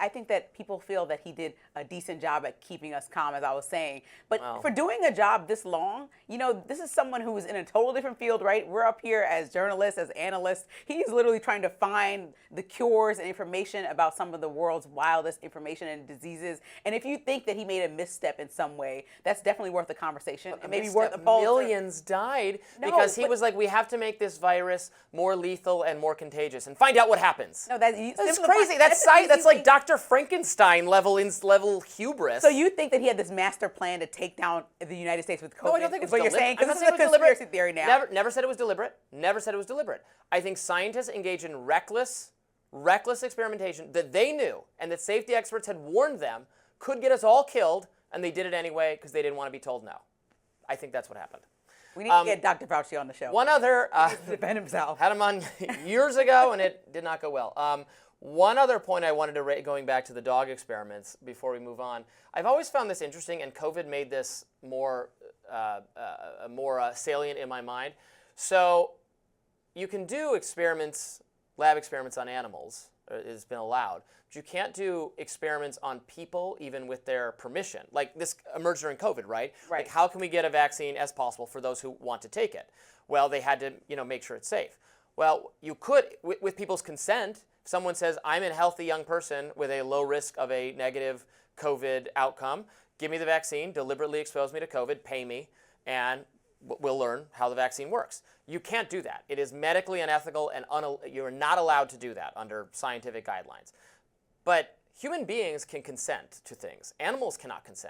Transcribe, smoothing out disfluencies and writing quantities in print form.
I think that people feel that he did a decent job at keeping us calm, as I was saying. But for doing a job this long, this is someone who is in a total different field, right? We're up here as journalists, as analysts. He's literally trying to find the cures and information about some of the world's wildest information and diseases. And if you think that he made a misstep in some way, that's definitely worth a conversation. And maybe worth a poll. Millions died because he was like, we have to make this virus more lethal and more contagious and find out what happens. No, that's crazy. That's like Dr. Frankenstein level hubris. So you think that he had this master plan to take down the United States with COVID? No, I don't think it's what you're saying, because this is a conspiracy theory now. Never said it was deliberate. Never said it was deliberate. I think scientists engage in reckless experimentation that they knew and that safety experts had warned them could get us all killed, and they did it anyway because they didn't want to be told no. I think that's what happened. We need to get Dr. Fauci on the show. One other to defend himself. Had him on years ago, and it did not go well. One other point I wanted to raise, going back to the dog experiments before we move on. I've always found this interesting, and COVID made this more salient in my mind. So you can do lab experiments on animals. It's been allowed. But you can't do experiments on people even with their permission. Like this emerged during COVID, right? Right. Like how can we get a vaccine as possible for those who want to take it? Well, they had to make sure it's safe. Well, you could, with people's consent, if someone says, I'm a healthy young person with a low risk of a negative COVID outcome, give me the vaccine, deliberately expose me to COVID, pay me, and we'll learn how the vaccine works. You can't do that. It is medically unethical, and you're not allowed to do that under scientific guidelines. But human beings can consent to things. Animals cannot consent.